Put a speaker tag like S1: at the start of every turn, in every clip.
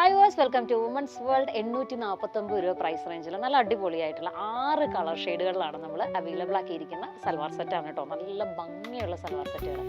S1: Hi was welcome to women's world. 849 രൂപ price റേഞ്ചിൽ നല്ല അടിപൊളിയായിട്ടുള്ള 6 കളർ ഷെയ്ഡുകളിലാണ് നമ്മൾ അവൈലബിൾ ആക്കിയിരിക്കുന്ന സൽവാർ സെറ്റാണ് കേട്ടോ. നല്ല ഭംഗിയുള്ള സൽവാർ സെറ്റുകൾ.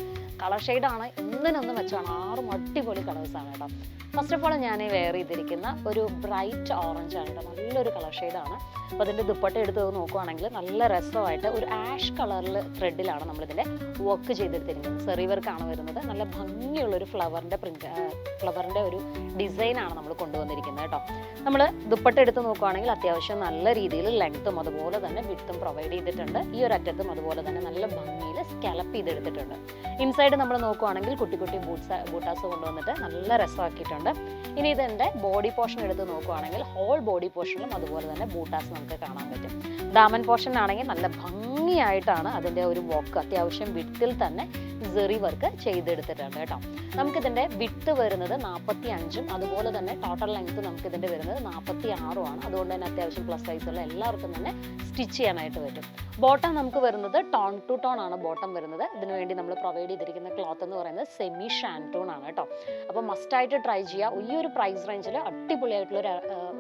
S1: കളർ ഷെയ്ഡാണ് ഒന്നിനൊന്ന് വെച്ചാണ് 6 അടിപൊളി കളേഴ്സാണ് കേട്ടോ. ഫസ്റ്റ് ഓഫ് ഓൾ ഞാൻ വെയർ ചെയ്തിരിക്കുന്ന ഒരു ബ്രൈറ്റ് ഓറഞ്ച് ആണ് കേട്ടോ. നല്ലൊരു കളർ ഷെയ്ഡാണ്. അപ്പോൾ അതിൻ്റെ ദുപ്പട്ട എടുത്ത് നോക്കുവാണെങ്കിൽ നല്ല രസമായിട്ട് ഒരു ആഷ് കളറിൽ ത്രെഡിലാണ് നമ്മളിതിൻ്റെ വർക്ക് ചെയ്തെടുത്തിരിക്കുന്നത്. സെറി വർക്കാണ് വരുന്നത്. നല്ല ഭംഗിയുള്ളൊരു ഫ്ലവറിൻ്റെ ഒരു ഡിസൈനാണ് നമ്മൾ കൊണ്ടുവന്നിരിക്കുന്നത് കേട്ടോ. നമ്മൾ ദുപ്പട്ട എടുത്ത് നോക്കുകയാണെങ്കിൽ അത്യാവശ്യം നല്ല രീതിയിൽ ലെങ്ത്തും അതുപോലെ തന്നെ വിഡ്ത്തും പ്രൊവൈഡ് ചെയ്തിട്ടുണ്ട്. ഈ ഒരു അറ്റത്തും അതുപോലെ തന്നെ നല്ല ഭംഗിയിൽ സ്കാലപ്പ് ചെയ്തെടുത്തിട്ടുണ്ട്. ഇൻസൈഡ് നമ്മൾ നോക്കുകയാണെങ്കിൽ കുട്ടി കുട്ടി ബൂട്ടാസ് കൊണ്ടുവന്നിട്ട് നല്ല രസമാക്കിയിട്ടുണ്ട്. ഇനി ഇതെൻ്റെ ബോഡി പോർഷൻ എടുത്ത് നോക്കുകയാണെങ്കിൽ ഹോൾ ബോഡി പോർഷനിലും അതുപോലെ തന്നെ ബൂട്ടാസ് നമുക്ക് കാണാൻ പറ്റും. ദാമൻ പോർഷൻ ആണെങ്കിൽ നല്ല ഭംഗിയായിട്ടാണ് അതിൻ്റെ ഒരു വർക്ക് അത്യാവശ്യം വിഡ്ത്തിൽ തന്നെ സെറി വർക്ക് ചെയ്തെടുത്തിട്ടുണ്ട് കേട്ടോ. നമുക്കിതിൻ്റെ വിഡ്ത്ത് വരുന്നത് 45ഉം അതുപോലെ തന്നെ ടോട്ടൽ ലെങ്ത്ത് നമുക്കിതിൻ്റെ വരുന്നത് 46ഉമാണ്. അതുകൊണ്ട് തന്നെ അത്യാവശ്യം പ്ലസ് സൈസുള്ള എല്ലാവർക്കും തന്നെ സ്റ്റിച്ച് ചെയ്യാനായിട്ട് പറ്റും. ബോട്ടം നമുക്ക് വരുന്നത് ടോൺ ടു ടോൺ ആണ് ബോട്ടം വരുന്നത്. ഇതിനു വേണ്ടി നമ്മൾ പ്രൊവൈഡ് ചെയ്തിരിക്കുന്ന ക്ലോത്ത് എന്ന് പറയുന്നത് സെമി ഷാൻറ്റൂൺ ആണ് കേട്ടോ. അപ്പോൾ മസ്റ്റായിട്ട് ട്രൈ ചെയ്യുക. ഈ ഒരു പ്രൈസ് റേഞ്ചിൽ അടിപൊളിയായിട്ടുള്ള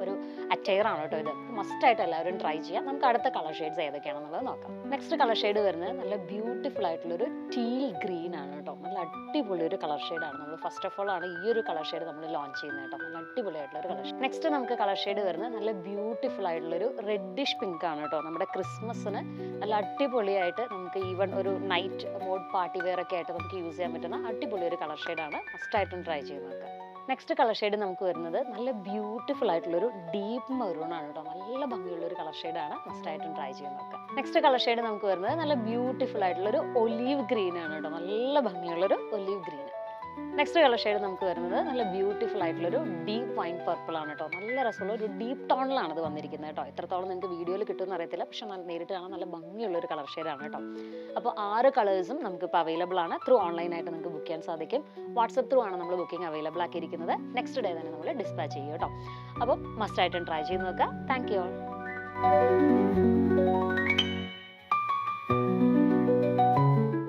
S1: ഒരു അറ്റയർ ആണ് കേട്ടോ ഇത്. മസ്റ്റായിട്ട് എല്ലാവരും ട്രൈ ചെയ്യുക. നമുക്ക് അടുത്ത കളർ ഷെയ്ഡ്സ് ഏതൊക്കെയാണെന്നുള്ളത് നോക്കാം. നെക്സ്റ്റ് കളർ ഷെയ്ഡ് വരുന്നത് നല്ല ബ്യൂട്ടിഫുൾ ആയിട്ടുള്ളൊരു ടീൽ ഗ്രീൻ ആണ് കേട്ടോ. നല്ല അടിപൊളി ഒരു കളർ ഷെയ്ഡാണ്. നമ്മൾ ഫസ്റ്റ് ഓഫ് ഓൾ ആണ് ഈ ഒരു കളർ ഷെയ്ഡ് നമ്മൾ ലോഞ്ച് ചെയ്യുന്നത് കേട്ടോ. നല്ല അടിപൊളിയായിട്ടുള്ള ഒരു കളർ ഷെയ്ഡ്. നെക്സ്റ്റ് നമുക്ക് കളർ ഷെയ്ഡ് വരുന്നത് നല്ല ബ്യൂട്ടിഫുൾ ആയിട്ടുള്ളൊരു റെഡിഷ് പിങ്ക് ആണ് കേട്ടോ. നമ്മുടെ ക്രിസ്മസിന് നല്ല അടിപൊളിയായിട്ട് നമുക്ക് ഈവൻ ഒരു നൈറ്റ് മോഡ് പാർട്ടി വെയർ ഒക്കെ ആയിട്ട് നമുക്ക് യൂസ് ചെയ്യാൻ പറ്റുന്ന അടിപൊളി ഒരു കളർ ഷെയ്ഡാണ്. മസ്റ്റായിട്ടും ട്രൈ ചെയ്ത് നോക്കാം. നെക്സ്റ്റ് കളർ ഷെയ്ഡ് നമുക്ക് വരുന്നത് നല്ല ബ്യൂട്ടിഫുൾ ആയിട്ടുള്ളൊരു ഡീപ്പ് മെറൂൺ ആണ് കേട്ടോ. നല്ല ഭംഗിയുള്ള ഒരു കളർ ഷെയ്ഡാണ്. മസ്റ്റായിട്ടും ട്രൈ ചെയ്ത് നോക്കാം. നെക്സ്റ്റ് കളർ ഷെയ്ഡ് നമുക്ക് വരുന്നത് നല്ല ബ്യൂട്ടിഫുൾ ആയിട്ടുള്ളൊരു ഒലീവ് ഗ്രീൻ ആണ് കേട്ടോ. നല്ല ഭംഗിയുള്ളൊരു olive green. Next colour shade നമുക്ക് വരുന്നത് നല്ല ബ്യൂട്ടിഫുൾ ആയിട്ടുള്ളൊരു ഡീപ്പ് വൈൻ പർപ്പിൾ ആണ് കേട്ടോ. നല്ല രസമുള്ള ഒരു ഡീപ്പ് ടോണിലാണ് ഇത് വന്നിരിക്കുന്നത് കേട്ടോ. എത്രത്തോളം നിങ്ങൾക്ക് വീഡിയോയിൽ കിട്ടുമെന്ന് അറിയത്തില്ല, പക്ഷെ നേരിട്ട് കാണാൻ നല്ല ഭംഗിയുള്ള ഒരു കളർ ഷെയ്ഡാണ് കേട്ടോ. അപ്പോൾ 6 കളേഴ്സും നമുക്കിപ്പോൾ അവൈലബിൾ ആണ്. ത്രൂ ഓൺലൈനായിട്ട് നിങ്ങൾക്ക് ബുക്ക് ചെയ്യാൻ സാധിക്കും. വാട്സപ്പ് ത്രൂ ആണ് നമ്മൾ ബുക്കിംഗ് അവൈലബിൾ ആക്കിയിരിക്കുന്നത്. നെക്സ്റ്റ് ഡേ തന്നെ നമ്മൾ ഡിസ്പാച്ച് ചെയ്യും കേട്ടോ. അപ്പോൾ മസ്റ്റായിട്ടും ട്രൈ ചെയ്ത് നോക്കുക. Thank you all.